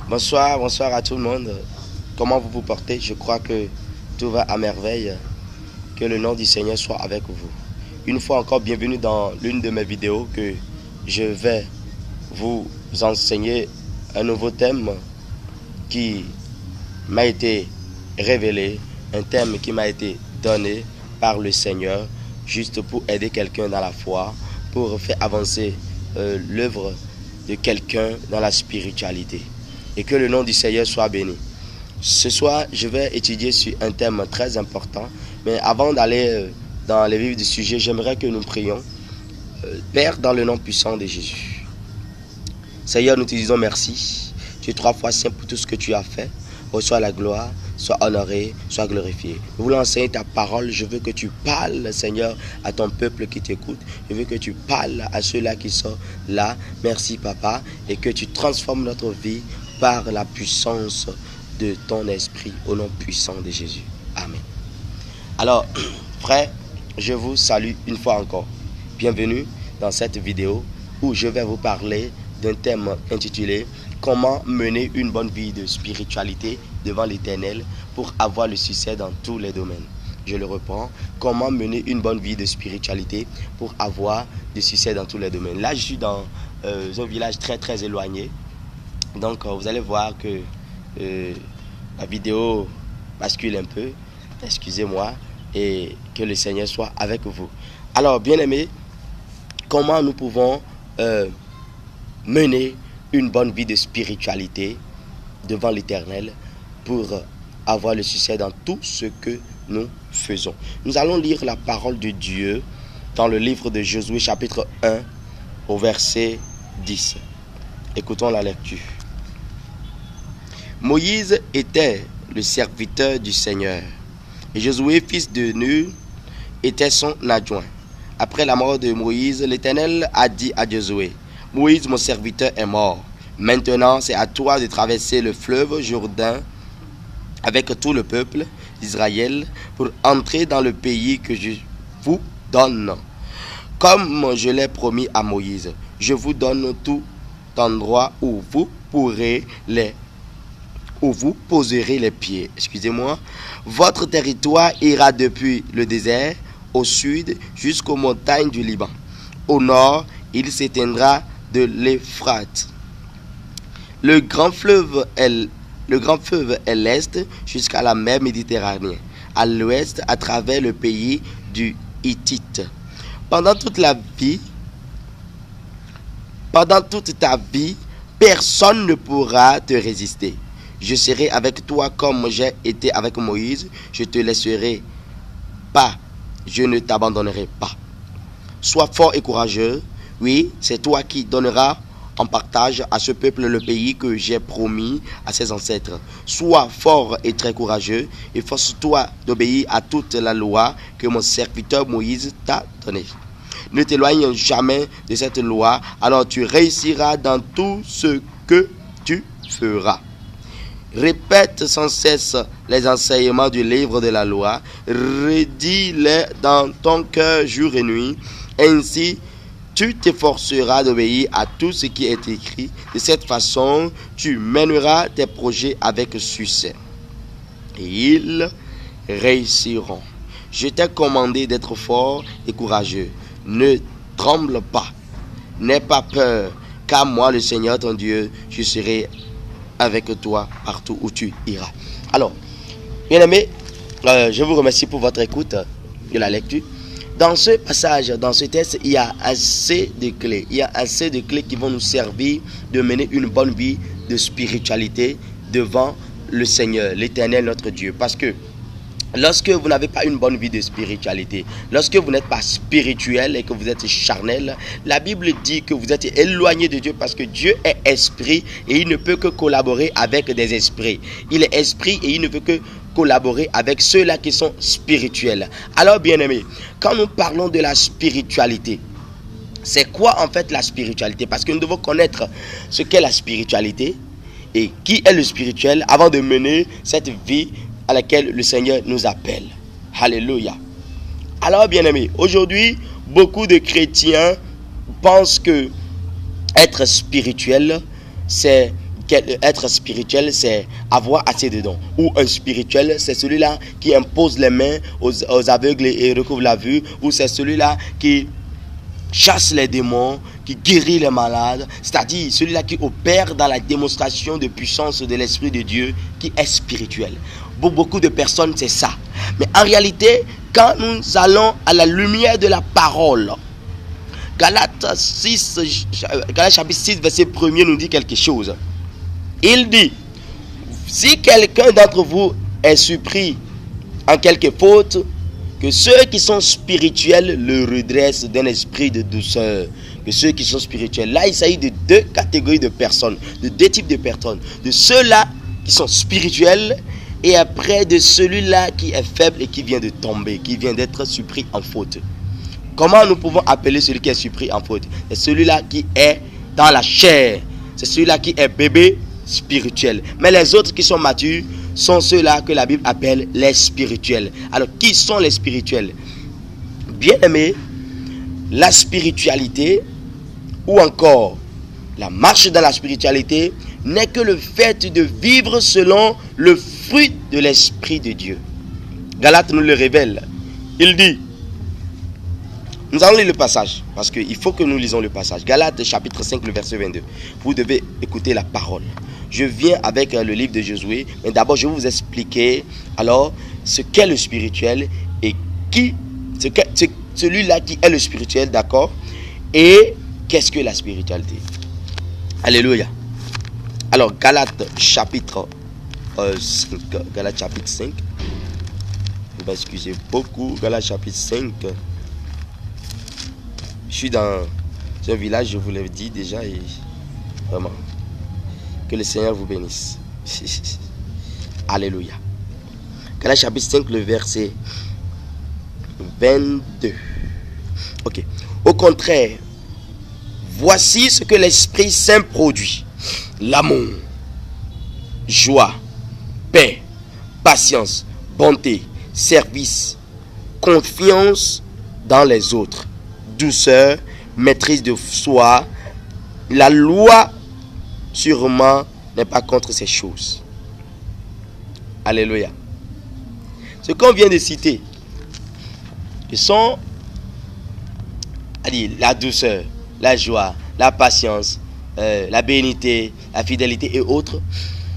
Bonsoir, bonsoir à tout le monde. Comment vous vous portez? Je crois que tout va à merveille. Que le nom du Seigneur soit avec vous. Une fois encore, bienvenue dans l'une de mes vidéos que je vais vous enseigner un nouveau thème qui m'a été révélé, un thème qui m'a été donné par le Seigneur, juste pour aider quelqu'un dans la foi, pour faire avancer l'œuvre de quelqu'un dans la spiritualité. Et que le nom du Seigneur soit béni. Ce soir, je vais étudier sur un thème très important. Mais avant d'aller dans les vifs du sujet, j'aimerais que nous prions. Père, dans le nom puissant de Jésus. Seigneur, nous te disons merci. Tu es 3 fois saint pour tout ce que tu as fait. Reçois la gloire, sois honoré, sois glorifié. Nous voulons enseigner ta parole. Je veux que tu parles, Seigneur, à ton peuple qui t'écoute. Je veux que tu parles à ceux-là qui sont là. Merci, Papa. Et que tu transformes notre vie par la puissance de ton esprit, au nom puissant de Jésus. Amen. Alors, frère, je vous salue une fois encore. Bienvenue dans cette vidéo où je vais vous parler d'un thème intitulé « Comment mener une bonne vie de spiritualité devant l'Éternel pour avoir le succès dans tous les domaines ». Je le reprends. Comment mener une bonne vie de spiritualité pour avoir du succès dans tous les domaines. Là, je suis dans un village très très éloigné. Donc, vous allez voir que la vidéo bascule un peu. Excusez-moi. Et que le Seigneur soit avec vous. Alors, bien-aimés, comment nous pouvons mener une bonne vie de spiritualité devant l'Éternel pour avoir le succès dans tout ce que nous faisons? Nous allons lire la parole de Dieu dans le livre de Josué, chapitre 1, au verset 10. Écoutons la lecture. Moïse était le serviteur du Seigneur. Et Josué, fils de Nun, était son adjoint. Après la mort de Moïse, l'Éternel a dit à Josué, « Moïse, mon serviteur, est mort. Maintenant, c'est à toi de traverser le fleuve Jourdain avec tout le peuple d'Israël pour entrer dans le pays que je vous donne. Comme je l'ai promis à Moïse, je vous donne tout endroit où vous poserez les pieds. Votre territoire ira depuis le désert au sud jusqu'aux montagnes du Liban. Au nord, il s'éteindra de l'Euphrate. Le grand fleuve est l'est jusqu'à la mer Méditerranée. À l'ouest, à travers le pays du Hittite. Pendant toute ta vie, personne ne pourra te résister. Je serai avec toi comme j'ai été avec Moïse. Je te laisserai pas. Je ne t'abandonnerai pas. Sois fort et courageux. Oui, c'est toi qui donneras en partage à ce peuple le pays que j'ai promis à ses ancêtres. Sois fort et très courageux. Et force-toi d'obéir à toute la loi que mon serviteur Moïse t'a donnée. Ne t'éloigne jamais de cette loi. Alors tu réussiras dans tout ce que tu feras. Répète sans cesse les enseignements du livre de la loi. Redis-les dans ton cœur jour et nuit. Ainsi, tu t'efforceras d'obéir à tout ce qui est écrit. De cette façon, tu mèneras tes projets avec succès. Et ils réussiront. Je t'ai commandé d'être fort et courageux. Ne tremble pas. N'aie pas peur. Car moi, le Seigneur ton Dieu, je serai avec toi partout où tu iras. Alors, bien aimés, je vous remercie pour votre écoute de la lecture. Dans ce passage, dans ce texte, il y a assez de clés. Il y a assez de clés qui vont nous servir de mener une bonne vie de spiritualité devant le Seigneur, l'Éternel, notre Dieu. Parce que lorsque vous n'avez pas une bonne vie de spiritualité, lorsque vous n'êtes pas spirituel et que vous êtes charnel, la Bible dit que vous êtes éloigné de Dieu parce que Dieu est esprit et il ne peut que collaborer avec des esprits. Il est esprit et il ne peut que collaborer avec ceux-là qui sont spirituels. Alors, bien-aimés, quand nous parlons de la spiritualité, c'est quoi en fait la spiritualité? Parce que nous devons connaître ce qu'est la spiritualité et qui est le spirituel avant de mener cette vie à laquelle le Seigneur nous appelle. Alléluia. Alors, bien-aimés, aujourd'hui, beaucoup de chrétiens pensent que être spirituel, c'est Être spirituel, c'est avoir assez de dons. Ou un spirituel, c'est celui-là qui impose les mains aux aveugles et recouvre la vue. Ou c'est celui-là qui chasse les démons, qui guérit les malades. C'est-à-dire celui-là qui opère dans la démonstration de puissance de l'Esprit de Dieu, qui est spirituel. Pour beaucoup de personnes, c'est ça. Mais en réalité, quand nous allons à la lumière de la parole, Galates chapitre 6, verset 1er nous dit quelque chose. Il dit, si quelqu'un d'entre vous est surpris en quelque faute, que ceux qui sont spirituels le redressent d'un esprit de douceur. Que ceux qui sont spirituels. Là, il s'agit de deux catégories de personnes, de deux types de personnes. De ceux-là qui sont spirituels et après de celui-là qui est faible et qui vient de tomber, qui vient d'être surpris en faute. Comment nous pouvons appeler celui qui est surpris en faute? C'est celui-là qui est dans la chair. C'est celui-là qui est bébé spirituel. Mais les autres qui sont matures sont ceux-là que la Bible appelle les spirituels. Alors, qui sont les spirituels? Bien-aimés, la spiritualité ou encore la marche dans la spiritualité n'est que le fait de vivre selon le fruit de l'Esprit de Dieu. Galates nous le révèle. Il dit, nous allons lire le passage, parce qu'il faut que nous lisons le passage. Galates chapitre 5, le verset 22. Vous devez écouter la parole. Je viens avec le livre de Josué, mais d'abord je vais vous expliquer alors ce qu'est le spirituel et celui-là qui est le spirituel, d'accord? Et qu'est-ce que la spiritualité? Alléluia. Alors Galates chapitre 5. Galates chapitre 5. Vous m'excusez beaucoup. Galates chapitre 5. Je suis dans un village, je vous l'ai dit déjà, et vraiment, que le Seigneur vous bénisse. Alléluia. Galates chapitre 5, le verset 22. Ok. Au contraire, voici ce que l'Esprit Saint produit: l'amour, joie, paix, patience, bonté, service, confiance dans les autres, douceur, maîtrise de soi. La loi sûrement n'est pas contre ces choses. Alléluia. Ce qu'on vient de citer, ce sont la douceur, la joie, la patience, la bénité, la fidélité et autres,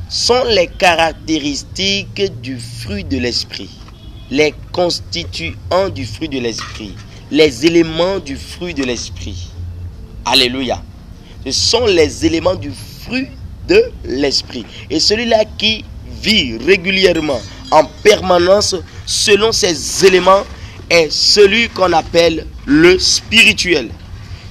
sont les caractéristiques du fruit de l'esprit, les constituants du fruit de l'esprit, les éléments du fruit de l'esprit. Alléluia. Ce sont les éléments du fruit de l'esprit. Et celui-là qui vit régulièrement, en permanence, selon ces éléments, est celui qu'on appelle le spirituel.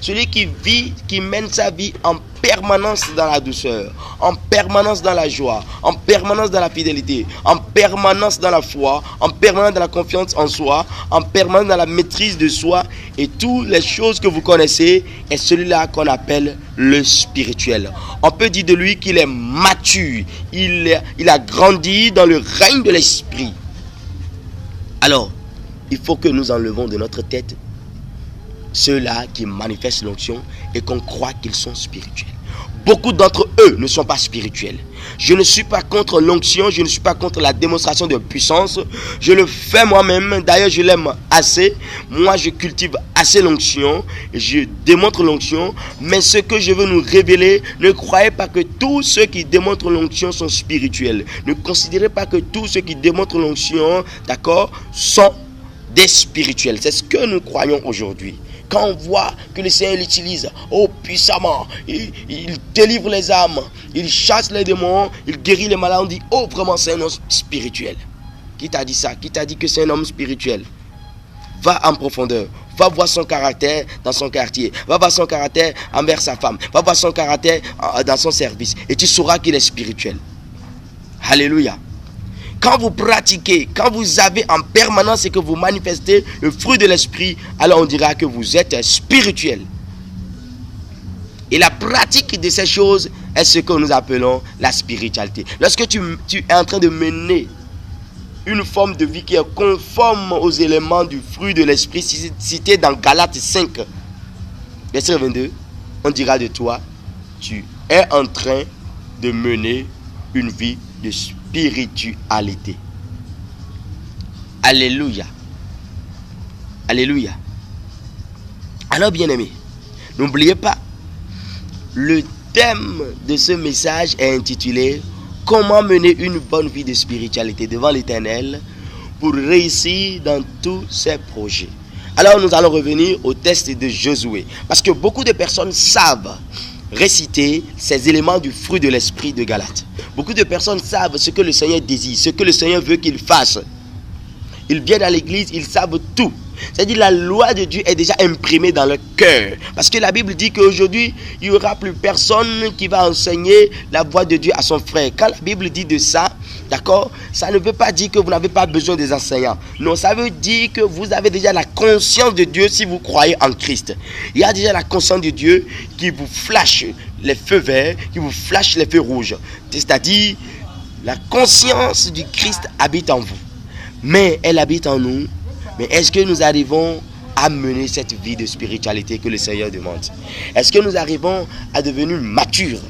Celui qui vit, qui mène sa vie en permanence dans la douceur, en permanence dans la joie, en permanence dans la fidélité, en permanence dans la foi, en permanence dans la confiance en soi, en permanence dans la maîtrise de soi et toutes les choses que vous connaissez, est celui-là qu'on appelle le spirituel. On peut dire de lui qu'il est mature, il a grandi dans le règne de l'esprit. Alors, il faut que nous enlevons de notre tête ceux-là qui manifestent l'onction et qu'on croit qu'ils sont spirituels. Beaucoup d'entre eux ne sont pas spirituels. Je ne suis pas contre l'onction, je ne suis pas contre la démonstration de puissance. Je le fais moi-même, d'ailleurs je l'aime assez. Moi je cultive assez l'onction, je démontre l'onction. Mais ce que je veux nous révéler, ne croyez pas que tous ceux qui démontrent l'onction sont spirituels. Ne considérez pas que tous ceux qui démontrent l'onction, d'accord, sont des spirituels. C'est ce que nous croyons aujourd'hui. Quand on voit que le Seigneur l'utilise puissamment, il délivre les âmes, il chasse les démons, il guérit les malades, on dit vraiment c'est un homme spirituel. Qui t'a dit ça? Qui t'a dit que c'est un homme spirituel? Va en profondeur, va voir son caractère dans son quartier, va voir son caractère envers sa femme, va voir son caractère dans son service et tu sauras qu'il est spirituel. Alléluia. Quand vous pratiquez, quand vous avez en permanence et que vous manifestez le fruit de l'esprit, alors on dira que vous êtes spirituel. Et la pratique de ces choses est ce que nous appelons la spiritualité. Lorsque tu es en train de mener une forme de vie qui est conforme aux éléments du fruit de l'esprit cité dans Galates 5, verset 22, on dira de toi, tu es en train de mener une vie de spiritualité. Alléluia. Alléluia. Alors, bien-aimés, n'oubliez pas, le thème de ce message est intitulé « Comment mener une bonne vie de spiritualité devant l'Éternel pour réussir dans tous ses projets ?» Alors, nous allons revenir au texte de Josué. Parce que beaucoup de personnes savent réciter ces éléments du fruit de l'esprit de Galate. Beaucoup de personnes savent ce que le Seigneur désire, ce que le Seigneur veut qu'ils fassent. Ils viennent à l'église, ils savent tout. C'est-à-dire la loi de Dieu est déjà imprimée dans leur cœur. Parce que la Bible dit qu'aujourd'hui, il n'y aura plus personne qui va enseigner la voix de Dieu à son frère. Quand la Bible dit de ça, d'accord, ça ne veut pas dire que vous n'avez pas besoin des enseignants. Non, ça veut dire que vous avez déjà la conscience de Dieu si vous croyez en Christ. Il y a déjà la conscience de Dieu qui vous flash les feux verts, qui vous flash les feux rouges. C'est-à-dire, la conscience du Christ habite en vous. Mais elle habite en nous. Mais est-ce que nous arrivons à mener cette vie de spiritualité que le Seigneur demande? Est-ce que nous arrivons à devenir matures?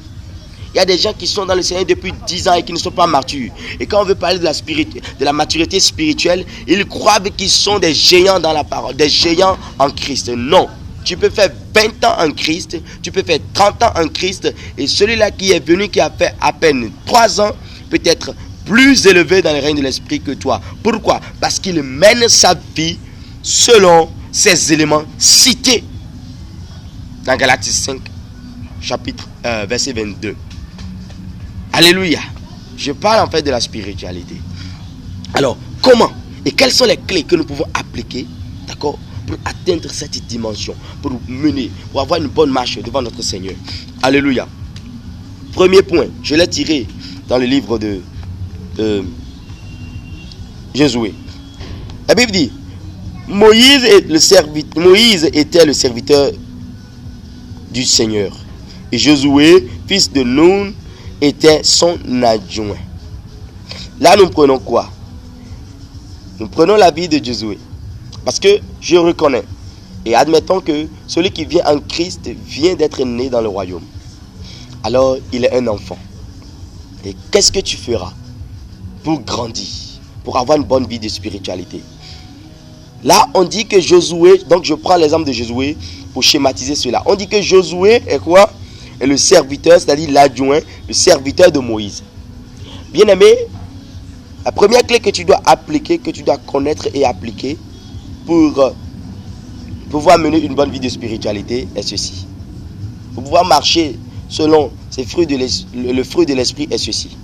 Il y a des gens qui sont dans le Seigneur depuis 10 ans et qui ne sont pas matures. Et quand on veut parler de la maturité spirituelle, ils croient qu'ils sont des géants dans la parole, des géants en Christ. Non. Tu peux faire 20 ans en Christ, tu peux faire 30 ans en Christ, et celui-là qui est venu, qui a fait à peine 3 ans, peut être plus élevé dans le règne de l'esprit que toi. Pourquoi? Parce qu'il mène sa vie selon ces éléments cités dans Galates 5, chapitre verset 22. Alléluia. Je parle en fait de la spiritualité. Alors, comment et quelles sont les clés que nous pouvons appliquer, d'accord, pour atteindre cette dimension, pour mener, pour avoir une bonne marche devant notre Seigneur? Alléluia. Premier point, je l'ai tiré dans le livre de Josué. La Bible dit, Moïse était le serviteur du Seigneur, et Josué, fils de Nun, était son adjoint. Là, nous prenons quoi? Nous prenons la vie de Josué. Parce que je reconnais et admettons que celui qui vient en Christ vient d'être né dans le royaume. Alors, il est un enfant. Et qu'est-ce que tu feras pour grandir, pour avoir une bonne vie de spiritualité? Là, on dit que Josué, donc je prends l'exemple de Josué pour schématiser cela. On dit que Josué est quoi? Est le serviteur, c'est-à-dire l'adjoint, le serviteur de Moïse. Bien-aimé, la première clé que tu dois appliquer, que tu dois connaître et appliquer pour pouvoir mener une bonne vie de spiritualité est ceci. Pour pouvoir marcher selon le fruit de l'esprit est ceci.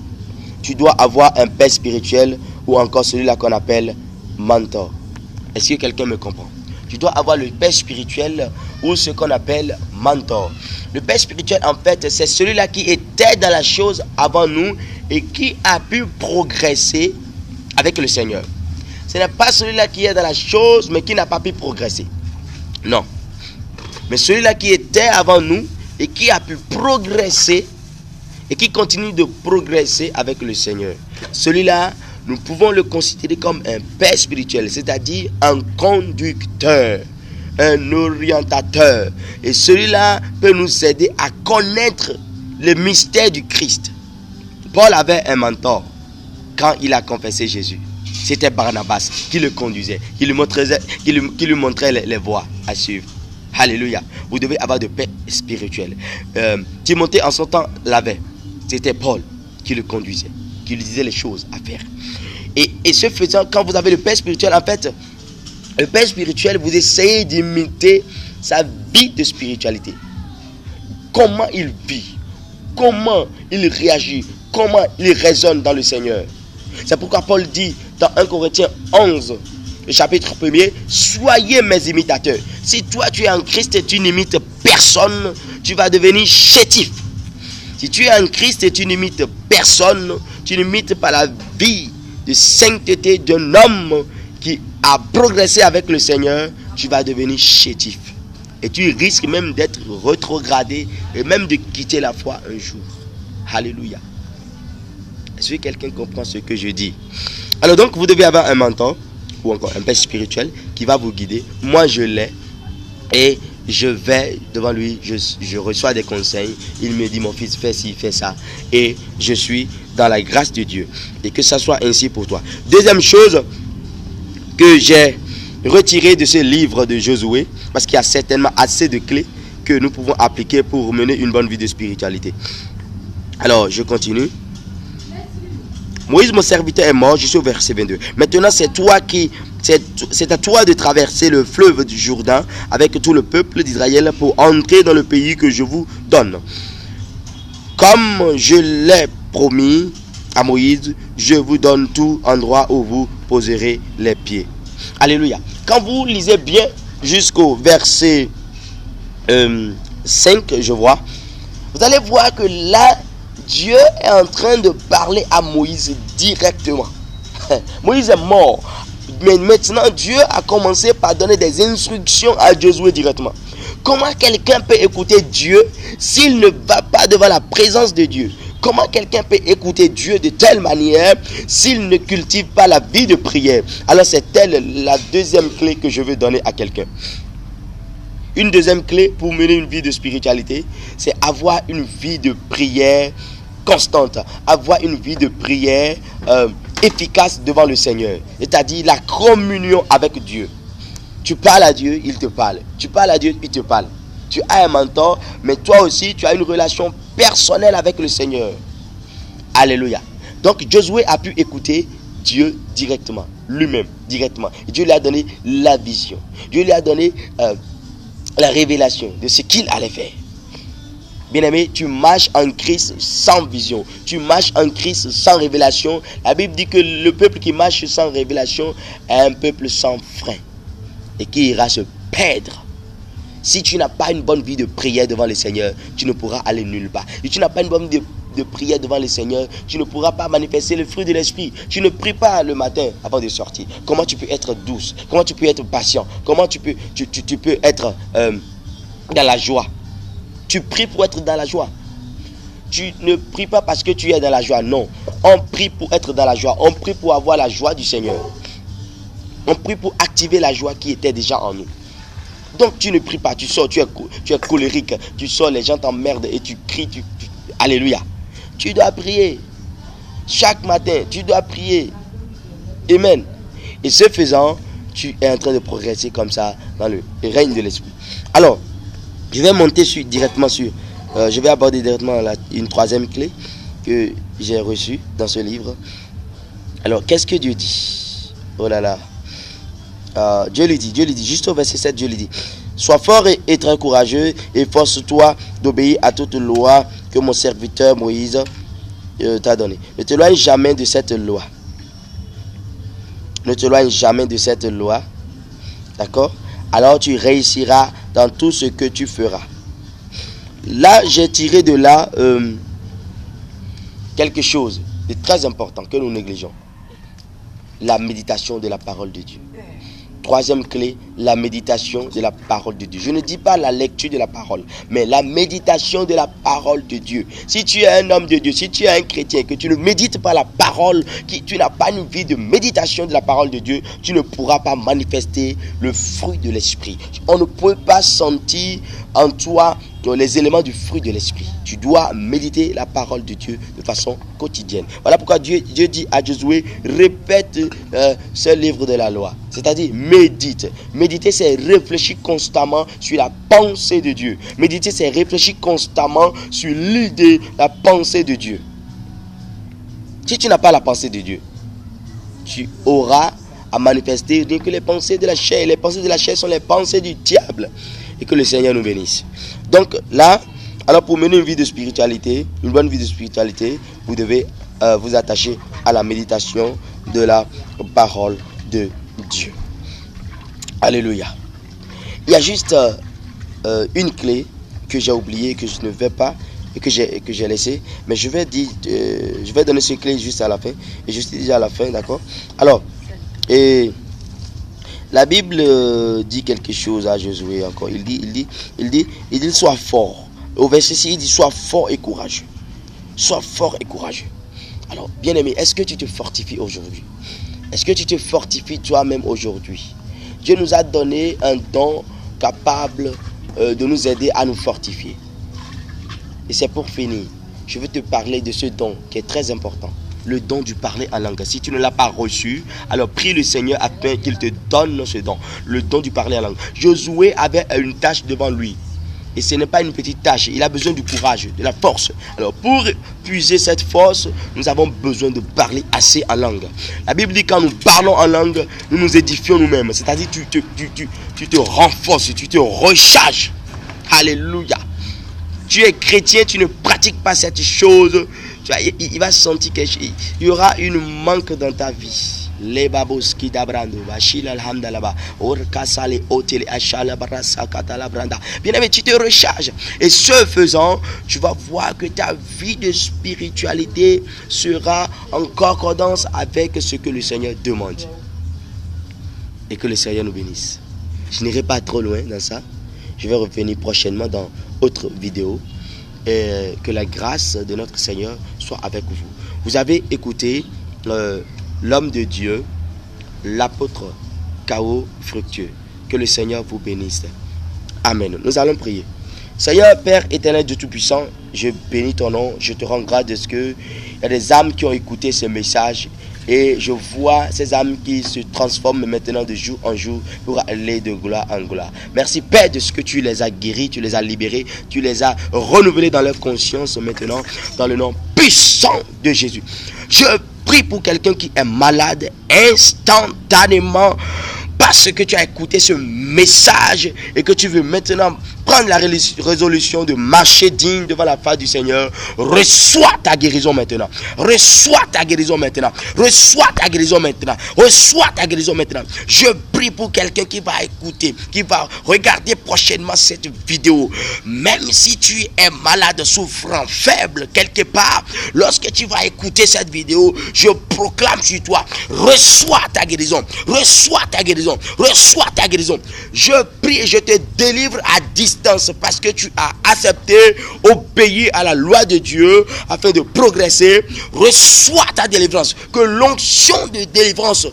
Tu dois avoir un père spirituel ou encore celui-là qu'on appelle mentor. Est-ce que quelqu'un me comprend? Tu dois avoir le père spirituel ou ce qu'on appelle mentor. Le père spirituel, en fait, c'est celui-là qui était dans la chose avant nous et qui a pu progresser avec le Seigneur. Ce n'est pas celui-là qui est dans la chose mais qui n'a pas pu progresser. Non. Mais celui-là qui était avant nous et qui a pu progresser et qui continue de progresser avec le Seigneur. Celui-là, nous pouvons le considérer comme un père spirituel, c'est-à-dire un conducteur, un orientateur. Et celui-là peut nous aider à connaître le mystère du Christ. Paul avait un mentor quand il a confessé Jésus. C'était Barnabas qui le conduisait, qui lui montrait les voies à suivre. Alléluia. Vous devez avoir de paix spirituelle. Timothée en son temps l'avait. C'était Paul qui le conduisait, qui lui disait les choses à faire. Et ce faisant, quand vous avez le père spirituel, en fait, le père spirituel, vous essayez d'imiter sa vie de spiritualité. Comment il vit, comment il réagit, comment il raisonne dans le Seigneur. C'est pourquoi Paul dit dans 1 Corinthiens 11, le chapitre 1er, soyez mes imitateurs. Si toi tu es en Christ et tu n'imites personne, tu vas devenir chétif. Si tu es en Christ et tu n'imites personne, tu n'imites pas la vie de sainteté d'un homme qui a progressé avec le Seigneur, tu vas devenir chétif. Et tu risques même d'être rétrogradé et même de quitter la foi un jour. Alléluia. Est-ce que quelqu'un comprend ce que je dis? Alors donc, vous devez avoir un mentor ou encore un père spirituel qui va vous guider. Moi, je l'ai. Et je vais devant lui, je reçois des conseils. Il me dit, mon fils, fais ci, fais ça. Et je suis dans la grâce de Dieu. Et que ça soit ainsi pour toi. Deuxième chose que j'ai retiré de ce livre de Josué, parce qu'il y a certainement assez de clés que nous pouvons appliquer pour mener une bonne vie de spiritualité. Alors, je continue. Moïse, mon serviteur, est mort. Je suis au verset 22. Maintenant, c'est à toi de traverser le fleuve du Jourdain avec tout le peuple d'Israël pour entrer dans le pays que je vous donne. Comme je l'ai promis à Moïse, je vous donne tout endroit où vous poserez les pieds. Alléluia. Quand vous lisez bien jusqu'au verset 5, je vois, vous allez voir que là, Dieu est en train de parler à Moïse directement. Moïse est mort. Mais maintenant, Dieu a commencé par donner des instructions à Josué directement. Comment quelqu'un peut écouter Dieu s'il ne va pas devant la présence de Dieu? Comment quelqu'un peut écouter Dieu de telle manière s'il ne cultive pas la vie de prière? Alors c'est telle la deuxième clé que je veux donner à quelqu'un. Une deuxième clé pour mener une vie de spiritualité, c'est avoir une vie de prière constante, avoir une vie de prière efficace devant le Seigneur, c'est-à-dire la communion avec Dieu. Tu parles à Dieu, il te parle. Tu parles à Dieu, il te parle. Tu as un mentor, mais toi aussi, tu as une relation personnelle avec le Seigneur. Alléluia. Donc, Josué a pu écouter Dieu directement, lui-même, directement. Et Dieu lui a donné la vision. Dieu lui a donné la révélation de ce qu'il allait faire. Bien-aimé, tu marches en Christ sans vision. Tu marches en Christ sans révélation. La Bible dit que le peuple qui marche sans révélation est un peuple sans frein et qui ira se perdre. Si tu n'as pas une bonne vie de prière devant le Seigneur, tu ne pourras aller nulle part. Si tu n'as pas une bonne vie de prière devant le Seigneur, tu ne pourras pas manifester le fruit de l'esprit. Tu ne pries pas le matin avant de sortir. Comment tu peux être douce? Comment tu peux être patient? Comment tu peux être dans la joie? Tu pries pour être dans la joie. Tu ne pries pas parce que tu es dans la joie. Non. On prie pour être dans la joie. On prie pour avoir la joie du Seigneur. On prie pour activer la joie qui était déjà en nous. Donc tu ne pries pas. Tu sors, tu es colérique. Tu sors, les gens t'emmerdent et tu cries. Alléluia. Tu dois prier. Chaque matin, tu dois prier. Amen. Et ce faisant, tu es en train de progresser comme ça dans le règne de l'esprit. Alors, je vais monter directement sur, je vais aborder directement une troisième clé que j'ai reçue dans ce livre. Alors, qu'est-ce que Dieu dit? Oh là là. Dieu lui dit, juste au verset 7, Dieu lui dit, sois fort et très courageux, et force-toi d'obéir à toute loi que mon serviteur Moïse t'a donnée. Ne t'éloigne jamais de cette loi. Ne t'éloigne jamais de cette loi. D'accord? Alors tu réussiras dans tout ce que tu feras. Là, j'ai tiré de là quelque chose de très important que nous négligeons. La méditation de la parole de Dieu. Troisième clé, la méditation de la parole de Dieu. Je ne dis pas la lecture de la parole, mais la méditation de la parole de Dieu. Si tu es un homme de Dieu, si tu es un chrétien, que tu ne médites pas la parole, que tu n'as pas une vie de méditation de la parole de Dieu, tu ne pourras pas manifester le fruit de l'esprit. On ne peut pas sentir en toi les éléments du fruit de l'esprit. Tu dois méditer la parole de Dieu de façon quotidienne. Voilà pourquoi Dieu dit à Josué, répète ce livre de la loi. C'est-à-dire, médite. Méditer, c'est réfléchir constamment sur la pensée de Dieu. Méditer, c'est réfléchir constamment sur l'idée, la pensée de Dieu. Si tu n'as pas la pensée de Dieu, tu auras à manifester bien que les pensées de la chair. Les pensées de la chair sont les pensées du diable. Et que le Seigneur nous bénisse. Donc là, alors pour mener une vie de spiritualité, une bonne vie de spiritualité, vous devez vous attacher à la méditation de la parole de Dieu. Alléluia. Il y a juste une clé que j'ai oubliée, que je ne vais pas, et que j'ai laissé, mais je vais donner cette clé juste à la fin, et je suis déjà à la fin, d'accord? Alors, et la Bible dit quelque chose à Josué encore. Il dit sois fort. Au verset 6, il dit sois fort et courageux. Sois fort et courageux. Alors, bien-aimé, est-ce que tu te fortifies aujourd'hui? Est-ce que tu te fortifies toi-même aujourd'hui? Dieu nous a donné un don capable de nous aider à nous fortifier. Et c'est pour finir, je veux te parler de ce don qui est très important. Le don du parler en langue. Si tu ne l'as pas reçu, alors prie le Seigneur afin qu'il te donne ce don. Le don du parler en langue. Josué avait une tâche devant lui. Et ce n'est pas une petite tâche. Il a besoin du courage, de la force. Alors pour puiser cette force, nous avons besoin de parler assez en langue. La Bible dit que quand nous parlons en langue, nous nous édifions nous-mêmes. C'est-à-dire tu te renforces, tu te recharges. Alléluia. Tu es chrétien, tu ne pratiques pas cette chose. Il va sentir qu'il y aura une manque dans ta vie. Les baboski d'abrando, bachil alhamdalaba, orkasale hôtel achala barasa katalabranda. Bien aimé, tu te recharges. Et ce faisant, tu vas voir que ta vie de spiritualité sera en concordance avec ce que le Seigneur demande. Et que le Seigneur nous bénisse. Je n'irai pas trop loin dans ça. Je vais revenir prochainement dans autre vidéo. Et que la grâce de notre Seigneur soit avec vous. Vous avez écouté l'homme de Dieu, l'apôtre K.O. Fructueux. Que le Seigneur vous bénisse. Amen. Nous allons prier. Seigneur, Père éternel, Dieu Tout-Puissant, je bénis ton nom. Je te rends grâce de ce qu'il y a des âmes qui ont écouté ce message. Et je vois ces âmes qui se transforment maintenant de jour en jour pour aller de gloire en gloire. Merci Père de ce que tu les as guéris, tu les as libérés, tu les as renouvelés dans leur conscience maintenant, dans le nom puissant de Jésus. Je prie pour quelqu'un qui est malade instantanément parce que tu as écouté ce message et que tu veux maintenant prendre la résolution de marcher digne devant la face du Seigneur. Reçois ta guérison maintenant. Reçois ta guérison maintenant. Reçois ta guérison maintenant. Reçois ta guérison maintenant. Je prie pour quelqu'un qui va écouter, qui va regarder prochainement cette vidéo. Même si tu es malade, souffrant, faible quelque part, lorsque tu vas écouter cette vidéo, je proclame sur toi, reçois ta guérison. Reçois ta guérison. Reçois ta guérison. Je prie et je te délivre à distance parce que tu as accepté, obéi à la loi de Dieu afin de progresser. Reçois ta délivrance. Que l'onction de délivrance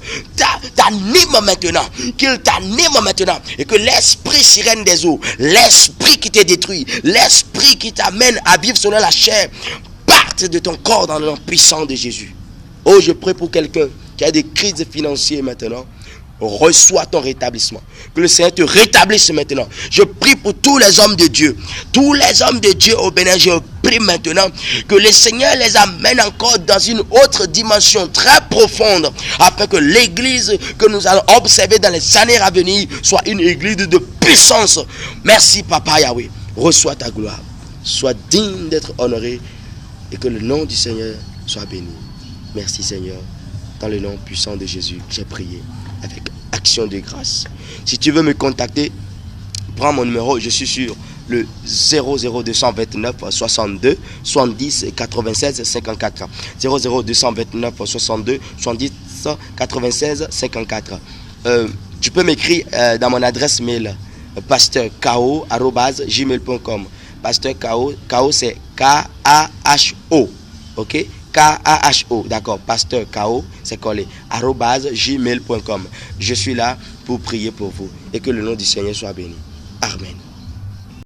t'anime maintenant. Qu'il t'anime maintenant. Et que l'esprit sirène des eaux, l'esprit qui te détruit, l'esprit qui t'amène à vivre selon la chair, parte de ton corps dans le nom puissant de Jésus. Oh, je prie pour quelqu'un qui a des crises financières maintenant. Reçois ton rétablissement. Que le Seigneur te rétablisse maintenant. Je prie pour tous les hommes de Dieu. Tous les hommes de Dieu au Bénin. Je prie maintenant que le Seigneur les amène encore dans une autre dimension très profonde. Afin que l'église que nous allons observer dans les années à venir soit une église de puissance. Merci Papa Yahweh. Reçois ta gloire. Sois digne d'être honoré. Et que le nom du Seigneur soit béni. Merci Seigneur. Dans le nom puissant de Jésus, j'ai prié. Avec action de grâce. Si tu veux me contacter, prends mon numéro. Je suis sur le 00229 62 70 96 54. 00229 62 70 96 54. Tu peux m'écrire dans mon adresse mail pasteurko@gmail.com. Pasteur K.O. K.O. c'est K-A-H-O. Ok? K-A-H-O, d'accord, pasteur K.O. c'est collé, @gmail.com. Je suis là pour prier pour vous et que le nom du Seigneur soit béni. Amen.